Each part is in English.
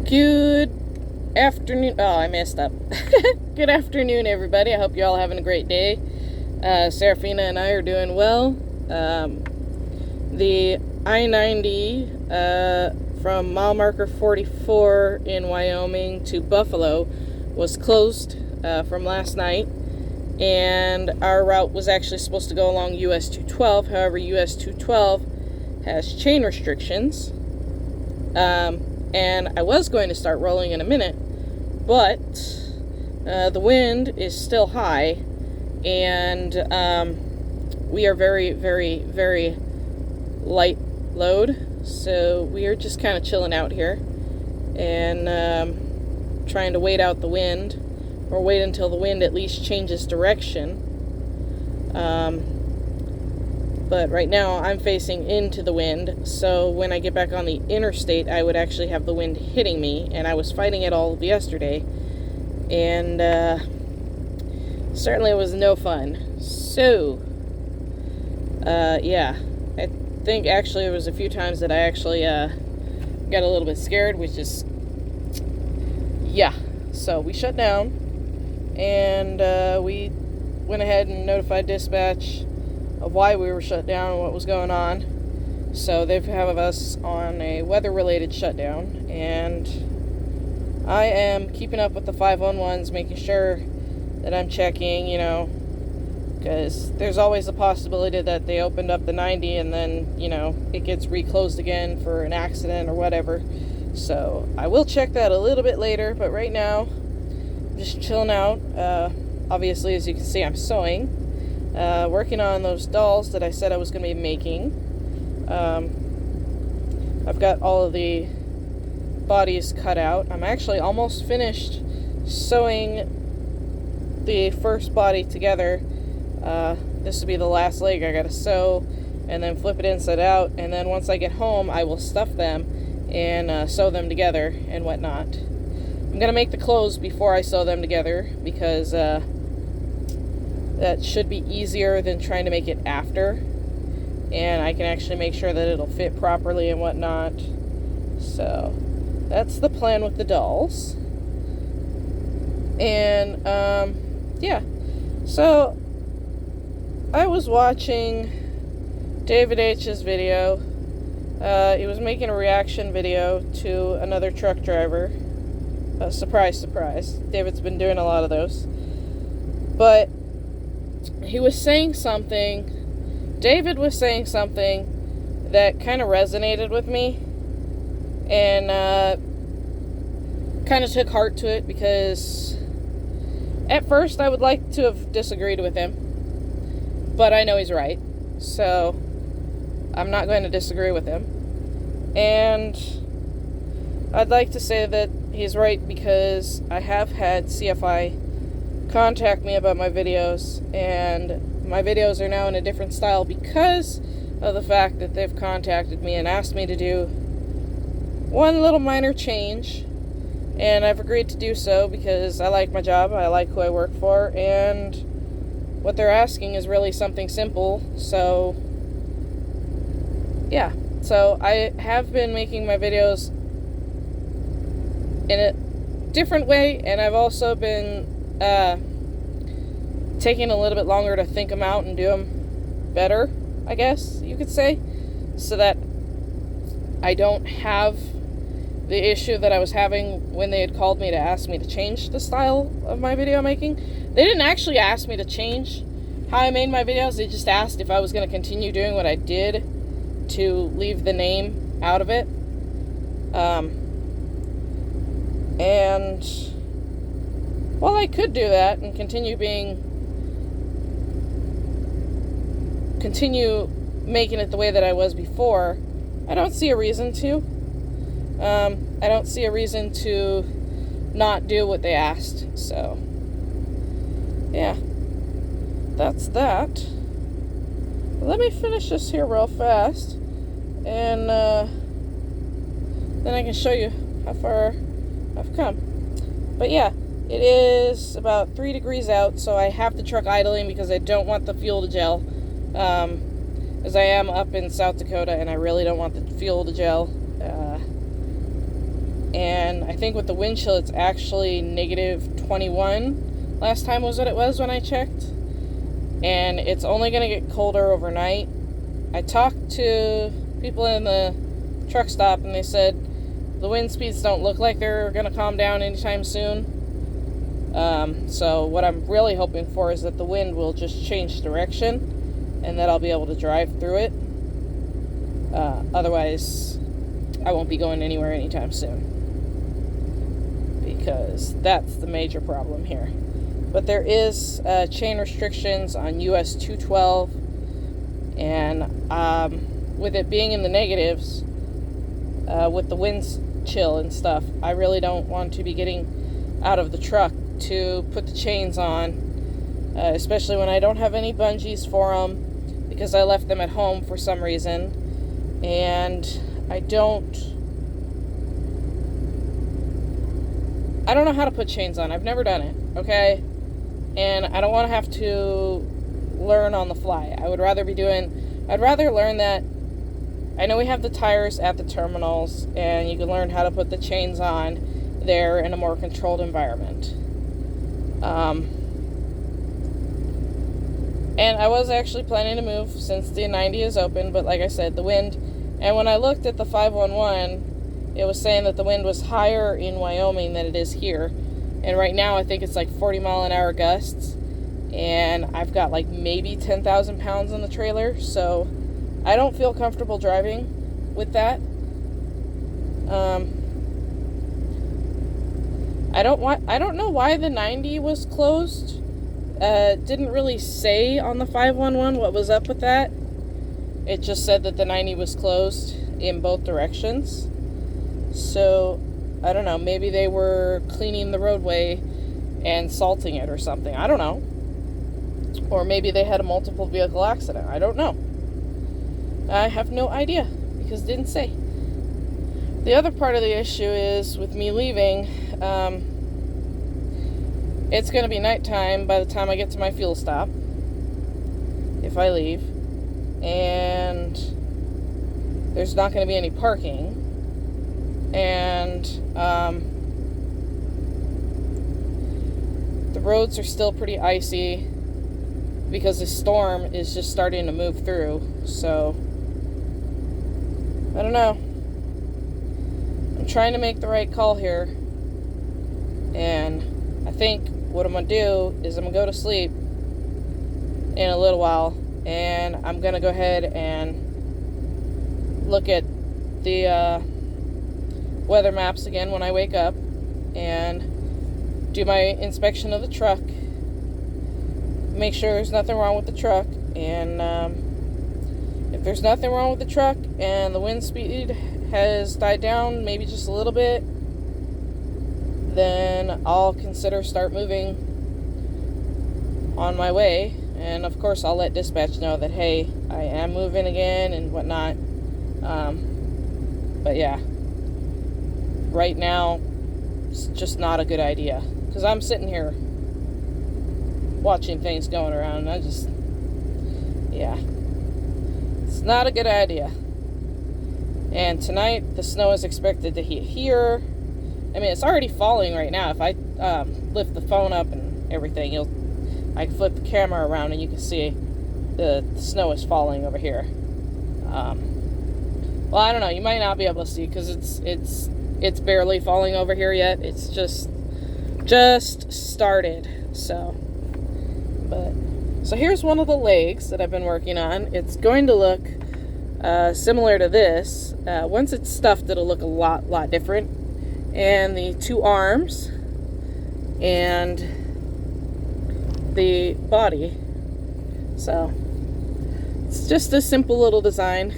Good afternoon. Oh, I messed up. Good afternoon, everybody. I hope you're all having a great day. Serafina and I are doing well. The I-90 from mile marker 44 in Wyoming to Buffalo was closed from last night, and our route was actually supposed to go along US 212. However, US 212 has chain restrictions. And I was going to start rolling in a minute, but the wind is still high, and we are very, very, very light load, so we are just kind of chilling out here and trying to wait out the wind, or wait until the wind at least changes direction. But right now I'm facing into the wind, so when I get back on the interstate, I would actually have the wind hitting me, and I was fighting it all yesterday, and certainly it was no fun. So, yeah, I think actually there was a few times that I actually got a little bit scared, which is, yeah, so we shut down, and we went ahead and notified dispatch of why we were shut down and what was going on. So they have us on a weather-related shutdown, and I am keeping up with the 511s, making sure that I'm checking, because there's always a possibility that they opened up the 90 and then, it gets reclosed again for an accident or whatever. So I will check that a little bit later, but right now, I'm just chilling out. Obviously, as you can see, I'm sewing. Working on those dolls that I said I was going to be making. I've got all of the bodies cut out. I'm actually almost finished sewing the first body together. This will be the last leg I got to sew and then flip it inside out, and then once I get home I will stuff them and sew them together and whatnot. I'm going to make the clothes before I sew them together, because that should be easier than trying to make it after, and I can actually make sure that it'll fit properly and whatnot. So that's the plan with the dolls. And yeah, so I was watching David H's video. He was making a reaction video to another truck driver. Surprise, surprise, David's been doing a lot of those. But he was saying something, David was saying something that kind of resonated with me, and kind of took heart to it, because at first I would like to have disagreed with him, but I know he's right, so I'm not going to disagree with him. And I'd like to say that he's right, because I have had CFI contact me about my videos, and my videos are now in a different style because of the fact that they've contacted me and asked me to do one little minor change, and I've agreed to do so because I like my job, I like who I work for, and what they're asking is really something simple. So yeah, so I have been making my videos in a different way, and I've also been taking a little bit longer to think them out and do them better, I guess you could say, so that I don't have the issue that I was having when they had called me to ask me to change the style of my video making. They didn't actually ask me to change how I made my videos, they just asked if I was going to continue doing what I did to leave the name out of it. And well, I could do that and continue making it the way that I was before. I don't see a reason to. I don't see a reason to not do what they asked. So, yeah, that's that. Let me finish this here real fast, and then I can show you how far I've come. But yeah, it is about 3 degrees out, so I have the truck idling because I don't want the fuel to gel. As I am up in South Dakota, and I really don't want the fuel to gel. And and I think with the wind chill it's actually negative 21 last time was what it was when I checked, and it's only going to get colder overnight. I talked to people in the truck stop and they said the wind speeds don't look like they're going to calm down anytime soon. So what I'm really hoping for is that the wind will just change direction and that I'll be able to drive through it. Otherwise, I won't be going anywhere anytime soon, because that's the major problem here. But there is chain restrictions on US 212, and with it being in the negatives, with the winds chill and stuff, I really don't want to be getting out of the truck to put the chains on, especially when I don't have any bungees for them because I left them at home for some reason, and I don't know how to put chains on. I've never done it, okay? And I don't want to have to learn on the fly. I'd rather learn that. I know we have the tires at the terminals, and you can learn how to put the chains on there in a more controlled environment. And I was actually planning to move since the 90 is open, but like I said, the wind, and when I looked at the 511, it was saying that the wind was higher in Wyoming than it is here. And right now I think it's like 40-mile-an-hour gusts, and I've got like maybe 10,000 pounds on the trailer, so I don't feel comfortable driving with that. I don't know why the 90 was closed. Didn't really say on the 511 what was up with that. It just said that the 90 was closed in both directions. So, I don't know, maybe they were cleaning the roadway and salting it or something. I don't know. Or maybe they had a multiple vehicle accident. I don't know. I have no idea, because it didn't say. The other part of the issue is, with me leaving, it's going to be nighttime by the time I get to my fuel stop, if I leave, and there's not going to be any parking, and the roads are still pretty icy because the storm is just starting to move through, so I don't know. I'm trying to make the right call here, and I think what I'm going to do is I'm going to go to sleep in a little while, and I'm going to go ahead and look at the weather maps again when I wake up and do my inspection of the truck, make sure there's nothing wrong with the truck, and if there's nothing wrong with the truck and the wind speed has died down maybe just a little bit, then I'll consider start moving on my way. And of course I'll let dispatch know that, hey, I am moving again and whatnot. But yeah, right now it's just not a good idea, because I'm sitting here watching things going around, and it's not a good idea. And tonight the snow is expected to hit here. I mean, it's already falling right now. If I lift the phone up and everything, I can flip the camera around and you can see the snow is falling over here. Well, I don't know. You might not be able to see because it's barely falling over here yet. It's just started. So here's one of the legs that I've been working on. It's going to look similar to this. Once it's stuffed, it'll look a lot different. And the two arms and the body. So it's just a simple little design.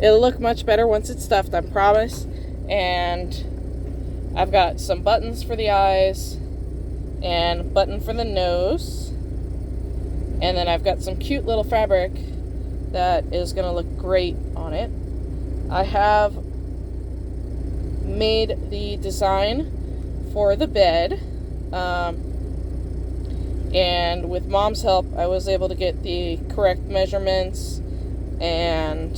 It'll look much better once it's stuffed, I promise. And I've got some buttons for the eyes and a button for the nose. And then I've got some cute little fabric that is going to look great on it. I have made the design for the bed, and with Mom's help I was able to get the correct measurements and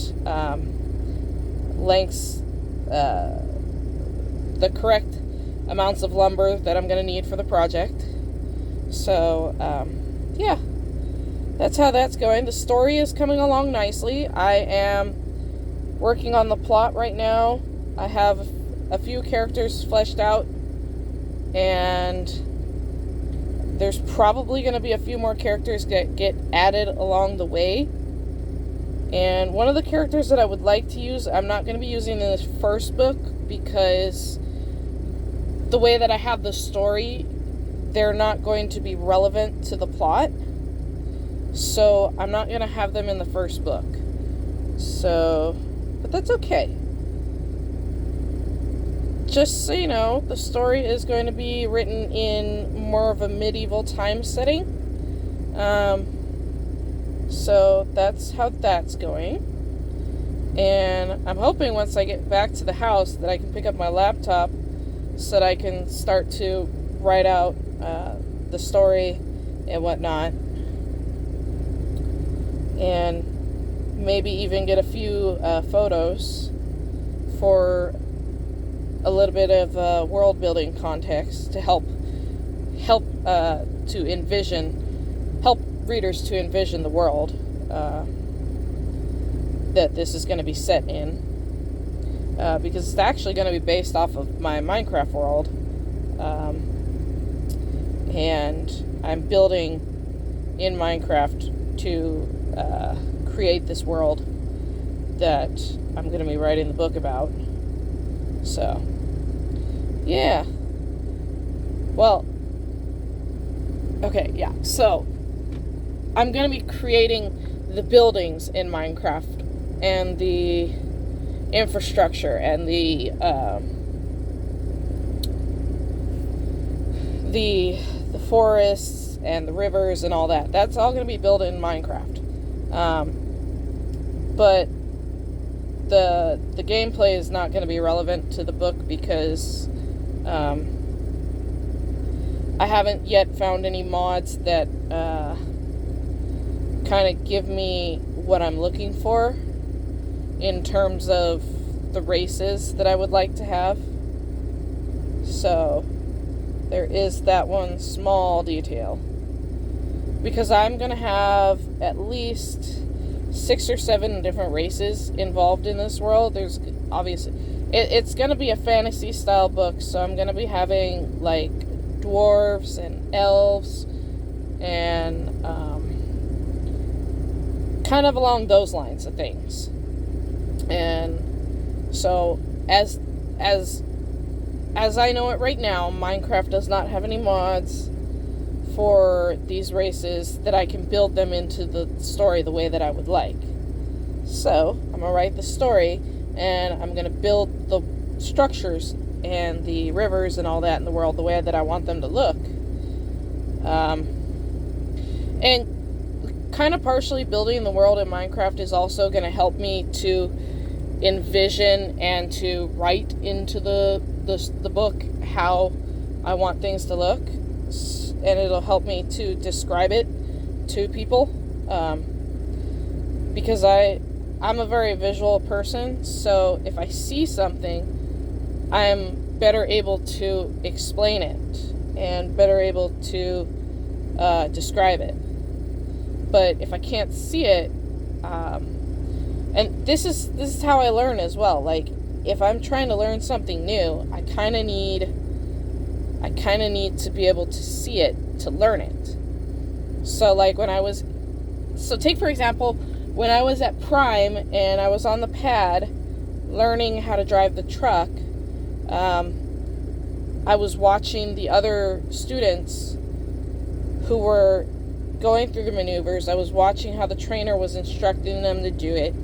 lengths the correct amounts of lumber that I'm going to need for the project. So, yeah, that's how that's going. The story is coming along nicely. I am working on the plot right now. I have a few characters fleshed out, and there's probably going to be a few more characters that get added along the way. And one of the characters that I would like to use, I'm not going to be using in this first book, because the way that I have the story, they're not going to be relevant to the plot. So I'm not going to have them in the first book. So, but that's okay. Just so you know, the story is going to be written in more of a medieval time setting. So that's how that's going. And I'm hoping once I get back to the house that I can pick up my laptop so that I can start to write out the story and whatnot. And maybe even get a few photos for a little bit of world building context to help readers to envision the world that this is going to be set in, because it's actually going to be based off of my Minecraft world, and I'm building in Minecraft to create this world that I'm going to be writing the book about. So, yeah. Well, okay, yeah. So, I'm going to be creating the buildings in Minecraft and the infrastructure and the forests and the rivers and all that. That's all going to be built in Minecraft. But the gameplay is not going to be relevant to the book, because I haven't yet found any mods that kind of give me what I'm looking for in terms of the races that I would like to have. So there is that one small detail, because I'm going to have at least 6 or 7 different races involved in this world. There's obviously, it's going to be a fantasy style book, so I'm going to be having like dwarves and elves and kind of along those lines of things. And so as I know it right now, Minecraft does not have any mods for these races that I can build them into the story the way that I would like. So I'm gonna write the story, and I'm gonna build the structures and the rivers and all that in the world the way that I want them to look. And kind of partially building the world in Minecraft is also going to help me to envision and to write into the book how I want things to look, and it'll help me to describe it to people, because I'm a very visual person, so if I see something, I'm better able to explain it and better able to describe it. But if I can't see it, and this is how I learn as well. Like, if I'm trying to learn something new, I kind of need to be able to see it to learn it. So like take for example, when I was at Prime and I was on the pad learning how to drive the truck, I was watching the other students who were going through the maneuvers. I was watching how the trainer was instructing them to do it,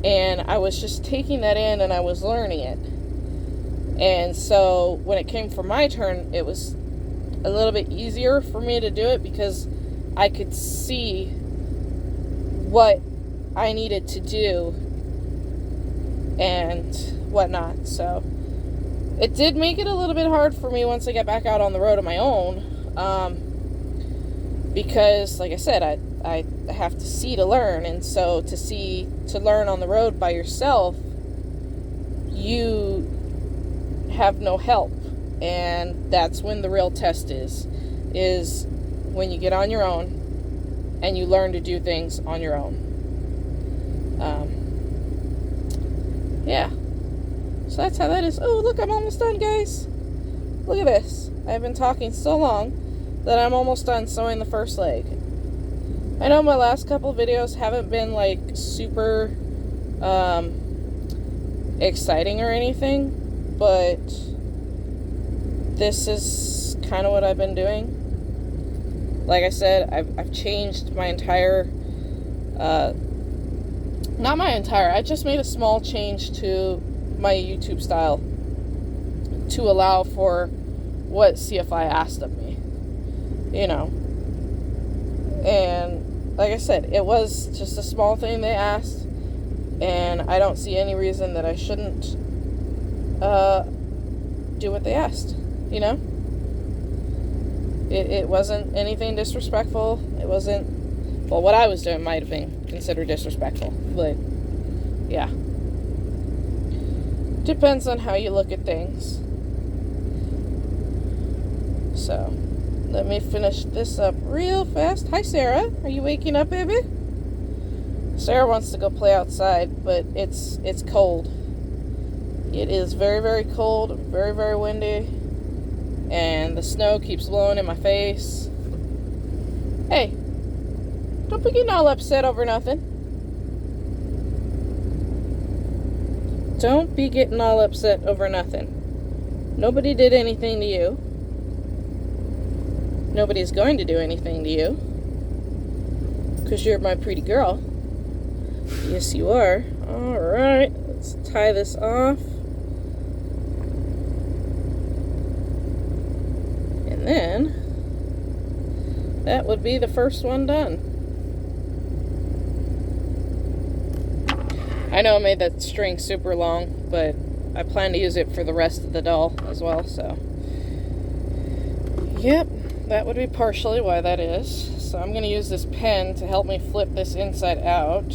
and I was just taking that in and I was learning it. And so when it came for my turn, it was a little bit easier for me to do it, because I could see what I needed to do and whatnot. So it did make it a little bit hard for me once I got back out on the road on my own, because like I said, I have to see to learn. And so to learn on the road by yourself, you have no help. And that's when the real test is when you get on your own and you learn to do things on your own. Yeah. So that's how that is. Oh, look, I'm almost done, guys. Look at this. I've been talking so long that I'm almost done sewing the first leg. I know my last couple videos haven't been like super exciting or anything, but this is kind of what I've been doing. Like I said, I've changed my entire not my entire, I just made a small change to my YouTube style to allow for what CFI asked of me, you know. And like I said, it was just a small thing they asked, and I don't see any reason that I shouldn't do what they asked, you know. It wasn't anything disrespectful. It wasn't, well, what I was doing might have been considered disrespectful, but yeah. Depends on how you look at things. So, let me finish this up real fast. Hi, Sarah. Are you waking up, baby? Sarah wants to go play outside, but it's cold. It is very, very cold, very, very windy, and the snow keeps blowing in my face. Hey, don't be getting all upset over nothing. Don't be getting all upset over nothing. Nobody did anything to you. Nobody's going to do anything to you. Because you're my pretty girl. Yes, you are. Alright, let's tie this off. And then, that would be the first one done. I know I made that string super long, but I plan to use it for the rest of the doll as well, so. Yep, that would be partially why that is. So I'm going to use this pen to help me flip this inside out.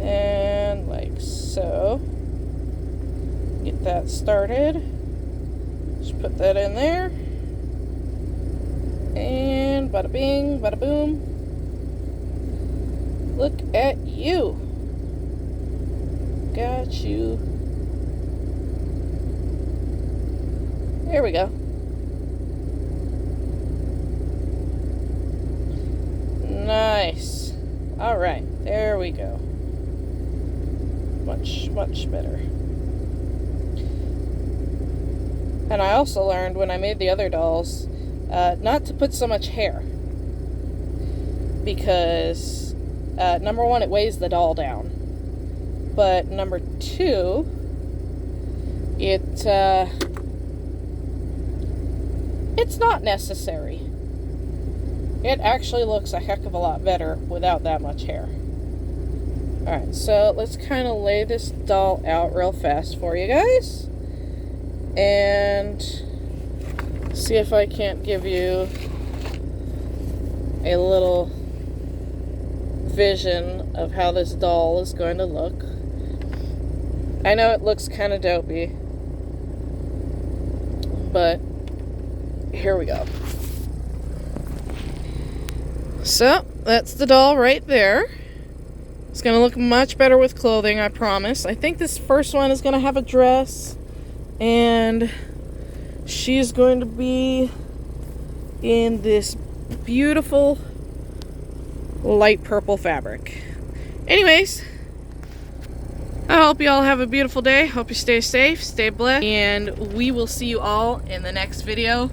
And like so. Get that started. Just put that in there. And bada bing, bada boom. Look at you. Got you. There we go. Nice. Alright, there we go. Much, much better. And I also learned when I made the other dolls not to put so much hair. Because number one, it weighs the doll down. But number two, it's not necessary. It actually looks a heck of a lot better without that much hair. Alright, so let's kind of lay this doll out real fast for you guys. And see if I can't give you a little vision of how this doll is going to look. I know it looks kind of dopey, but here we go. So, that's the doll right there. It's going to look much better with clothing, I promise. I think this first one is going to have a dress, and she's going to be in this beautiful light purple fabric. Anyways, I hope you all have a beautiful day. Hope you stay safe, stay blessed, and we will see you all in the next video.